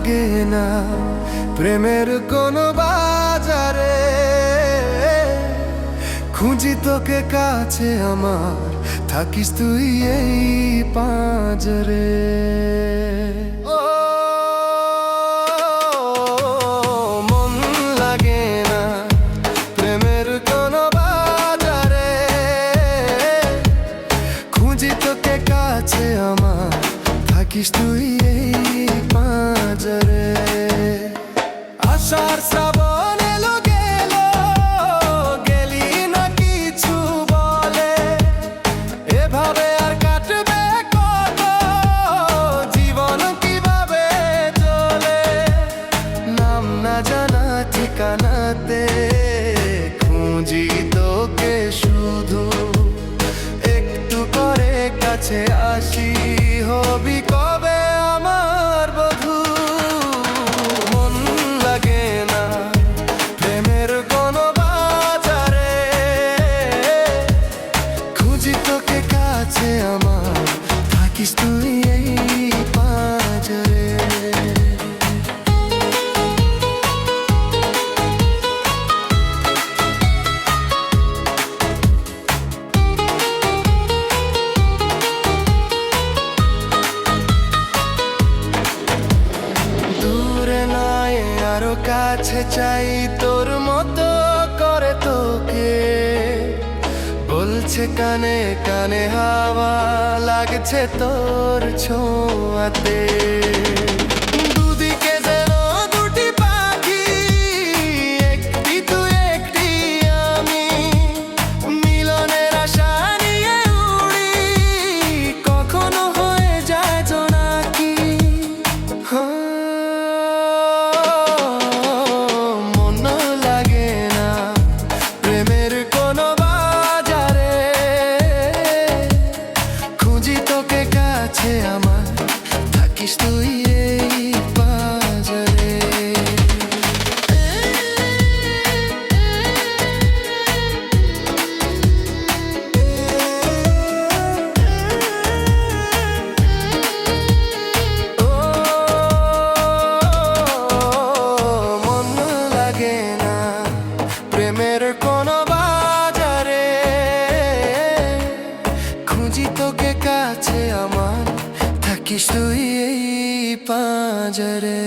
লাগে না প্রেমের কোনো বাজারে, খুঁজি তোকে কাছে আমার, থাকিস তুই এই পাঁজরে। ও মন লাগে না প্রেমের কোনো বাজারে, খুঁজি তোকে কাছে আমার, থাকিস তুই এই পাঁজরে। আষাঢ় শ্রাবণ এলো গেল, গেলি না কিছু বলে, এভাবে আর কাটবে কত জীবন কিভাবে চলে। নাম না জানা ঠিকানাতে খুঁজি তোকে শুধু, একটু করে কাছে আসি, হবি কবে আমার বধূ। মন লাগে না প্রেমের কোনো বাজারে, খুঁজি তোকে কাছে আমার, থাকিস তুই এই পাঁজরে। আরো কাছে চাই তোর মতো করে তোকে, বলছে কানে কানে হাওয়া, লাগছে তোর ছোঁয়াতে। দুদিকে যেন দুটি পাখি, একটি তুই একটি আমি, মিলনের আশা নিয়ে উড়ি, কখনো হয়ে যায় জোনাকি। আমার থাকিস তুই এই পাঁজরে। ও মন লাগে না প্রেমের কোনো বাজারে, খুঁজি তোকে কাছে আমার, থাকিস তুই এই পাঁজরে।